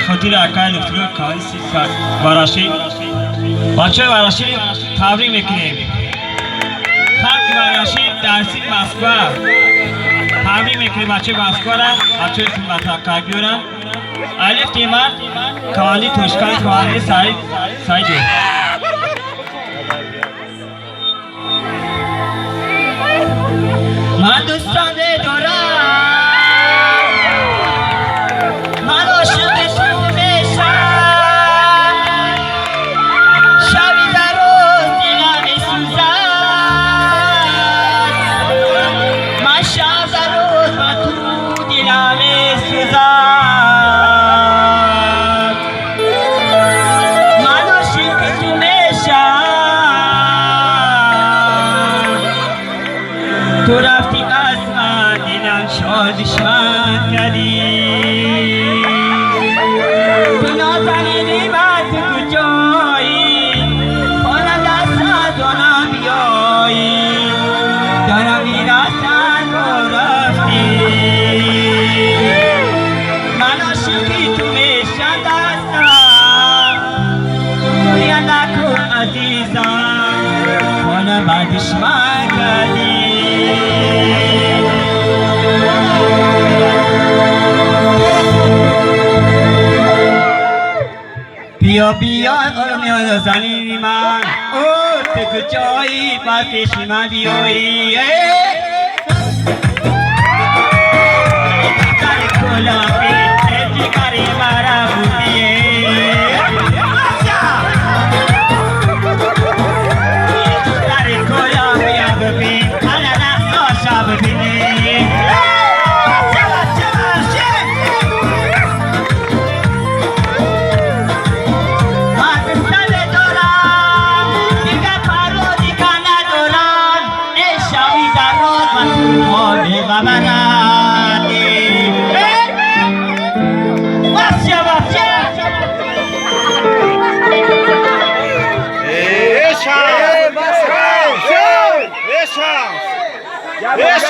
خاطر اکل افترو کانسی ورشی بچه ورشی تبریک میکنیم. خلق ورشی درسی مسکو تبریک میکنیم بچه مسکو را بچه متقع بیارن. الف تیمار کوالی توشکان کوالی سایدو من دوستان دورم من عاشق تو بشم شبی در روز دلم میسوزد من شب در روز با تو دلم میسوزد من عاشق تو بشم تو رفتی از من دلم شادشان کردی تو نازنینی من تو کجایی حالا دست دارم بیایی دارم میرسن و رفتی من عاشقی تو میشم دستم بیا نکن عزیزم حالا بعدش من کردی بیا بیا میاد زنی من او تو کجایی پس من بیایی کار کلاهی کاری مرا بودیه کار کلاهی ببین حالا نقصاشا ببینی Yes,